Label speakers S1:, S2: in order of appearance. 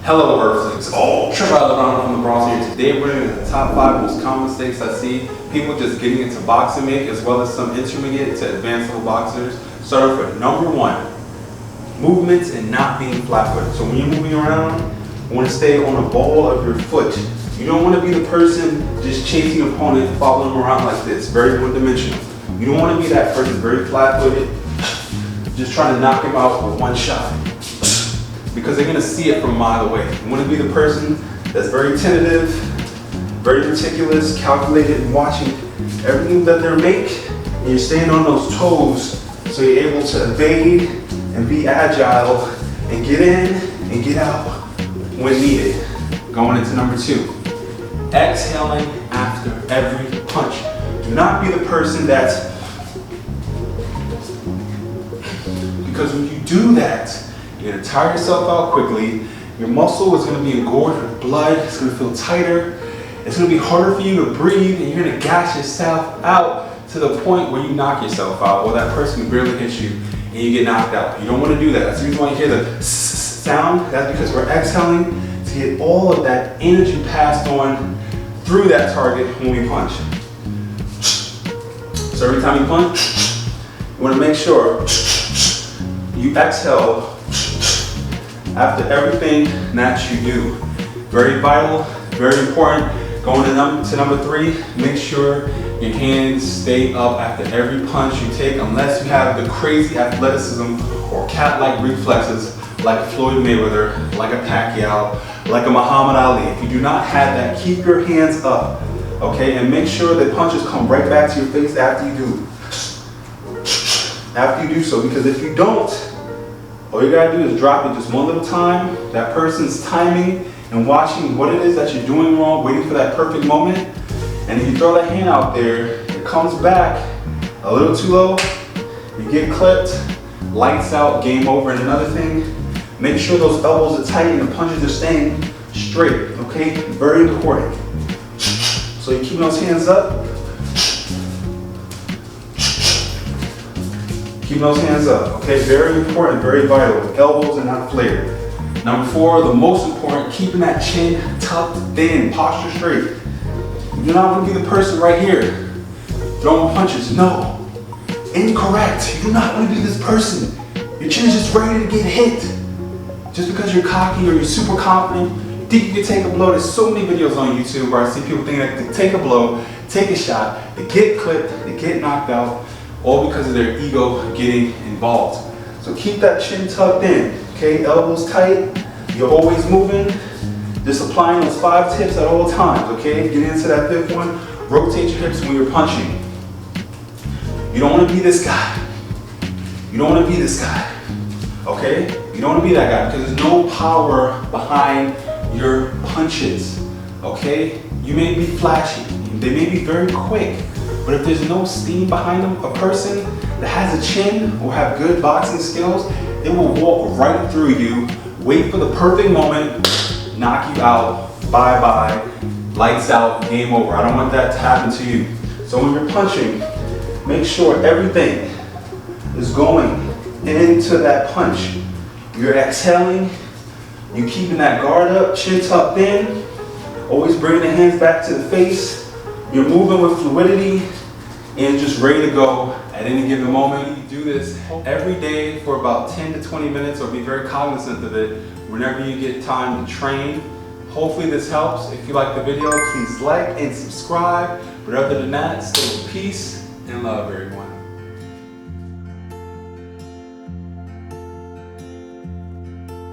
S1: Hello Earthlings, Trevor Ronald from the Bronx here. Today we're going to the top 5 most common mistakes I see people just getting into boxing make, as well as some intermediate to advanced level boxers. Start off with number 1, movements and not being flat-footed. So when you're moving around, you want to stay on the ball of your foot. You don't want to be the person just chasing your opponent, following them around like this, very one-dimensional. You don't want to be that person, very flat-footed, just trying to knock him out with one shot, because they're going to see it from a mile away. You want to be the person that's very tentative, very meticulous, calculated, and watching every move that they make, and you're staying on those toes so you're able to evade and be agile and get in and get out when needed. Going into number 2, exhaling after every punch. Do not be the person that's, because when you do that, you're going to tire yourself out quickly. Your muscle is going to be engorged with blood. It's going to feel tighter. It's going to be harder for you to breathe, and you're going to gas yourself out to the point where you knock yourself out, or that person can barely hit you and you get knocked out. You don't want to do that. That's the reason why you hear the sound. That's because we're exhaling to get all of that energy passed on through that target when we punch. So every time you punch, you want to make sure you exhale after everything that you do. Very vital, very important. Going to number 3, make sure your hands stay up after every punch you take, unless you have the crazy athleticism or cat-like reflexes like Floyd Mayweather, like a Pacquiao, like a Muhammad Ali. If you do not have that, keep your hands up, okay? And make sure that punches come right back to your face after you do. After you do so, because if you don't, all you gotta do is drop it just one little time. That person's timing and watching what it is that you're doing wrong, waiting for that perfect moment. And if you throw that hand out there, it comes back a little too low, you get clipped, lights out, game over. And another thing, make sure those elbows are tight and the punches are staying straight, okay? Very important. So you're keeping those hands up. Keep those hands up, okay? Very important, very vital. Elbows are not flared. Number 4, the most important, keeping that chin tucked in, posture straight. You're not gonna be the person right here throwing punches. No, incorrect. You do not want to be this person. Your chin is just ready to get hit. Just because you're cocky or you're super confident, you think you can take a blow. There's so many videos on YouTube where I see people thinking that they take a blow, take a shot, they get clipped, they get knocked out, all because of their ego getting involved. So keep that chin tucked in, okay? Elbows tight, you're always moving. Just applying those 5 tips at all times, okay? Get into that 5th one, rotate your hips when you're punching. You don't want to be this guy. You don't want to be this guy, okay? You don't want to be that guy, because there's no power behind your punches, okay? You may be flashy, they may be very quick, but if there's no steam behind them, a person that has a chin or have good boxing skills, they will walk right through you, wait for the perfect moment, knock you out, bye-bye, lights out, game over. I don't want that to happen to you. So when you're punching, make sure everything is going into that punch. You're exhaling, you're keeping that guard up, chin tucked in, always bringing the hands back to the face. You're moving with fluidity and just ready to go at any given moment. You do this every day for about 10 to 20 minutes, or be very cognizant of it whenever you get time to train. Hopefully this helps. If you like the video, please like and subscribe. But other than that, stay with peace and love, everyone.